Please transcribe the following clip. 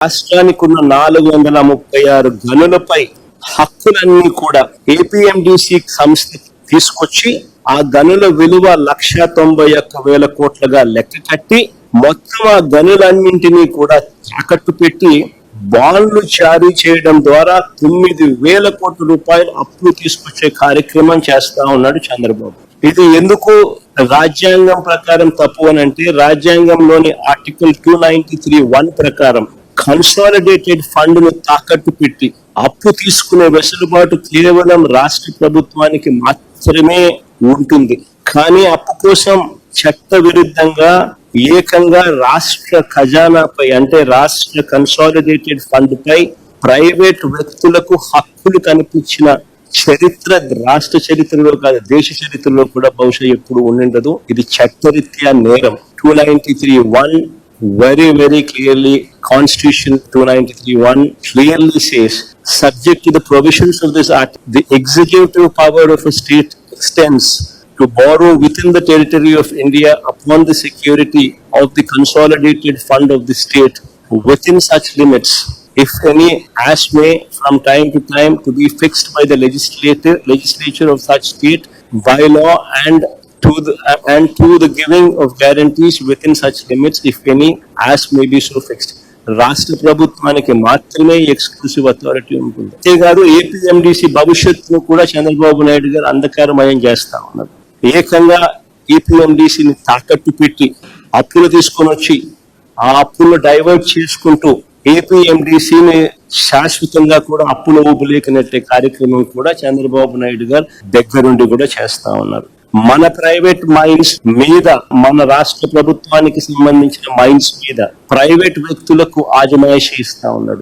రాష్ట్రానికి ఉన్న 436 గనులపై హక్కులన్నీ కూడా ఏపీఎండిసి సంస్థ తీసుకొచ్చి ఆ గనుల విలువ 1,91,000 కోట్లుగా లెక్క కట్టి మొత్తం ఆ గనులన్నింటినీ కూడా తాకట్టు పెట్టి బాండ్లు జారీ చేయడం ద్వారా 9,000 కోట్ల రూపాయలు అప్పులు తీసుకొచ్చే కార్యక్రమం చేస్తా ఉన్నాడు చంద్రబాబు. ఇది ఎందుకు రాజ్యాంగం ప్రకారం తప్పు అని అంటే, రాజ్యాంగంలోని ఆర్టికల్ 293(1) ప్రకారం కన్సాలిడేటెడ్ ఫండ్ ను తాకట్టు పెట్టి అప్పు తీసుకునే వెసులుబాటు కేవలం రాష్ట్ర ప్రభుత్వానికి మాత్రమే ఉంటుంది. కానీ అప్పు కోసం చట్ట విరుద్ధంగా ఏకంగా రాష్ట్ర ఖజానాపై అంటే రాష్ట్ర కన్సాలిడేటెడ్ ఫండ్ పై ప్రైవేట్ వ్యక్తులకు హక్కులు కనిపించిన చరిత్ర రాష్ట్ర చరిత్రలో కాదు, దేశ చరిత్రలో కూడా బహుశా ఎప్పుడు ఉండిండదు. ఇది చట్టరీత్యా నేరం. 293(1) very clearly, Constitution 293(1) clearly says, subject to the provisions of this act, the executive power of a state extends to borrow within the territory of India upon the security of the consolidated fund of the state within such limits, if any, as may from time to time to be fixed by the legislature of such state by law, and to the giving of guarantees within such limits, if any, as may be so fixed. రాష్ట్ర ప్రభుత్వానికి మాత్రమే exclusive authority ఉంటుంది. అంతేకాదు APMDC భవిష్యత్తును కూడా చంద్రబాబు నాయుడు గారు అంధకారమయం చేస్తా ఉన్నారు. ఏకంగా ఏపీఎండిసిని తాకట్టు పెట్టి అప్పులు తీసుకొని వచ్చి ఆ అప్పులు డైవర్ట్ చేసుకుంటూ ఏపీఎండిసిని శాశ్వతంగా కూడా అప్పులు ఊపులేకనట్టే కార్యక్రమం కూడా చంద్రబాబు నాయుడు గారు దగ్గరుండి కూడా చేస్తా ఉన్నారు. మన ప్రైవేట్ మైన్స్ మీద, మన రాష్ట్ర ప్రభుత్వానికి సంబంధించిన మైన్స్ మీద ప్రైవేట్ వ్యక్తులకు ఆజమాయిషీ ఇస్తా ఉన్నాడు.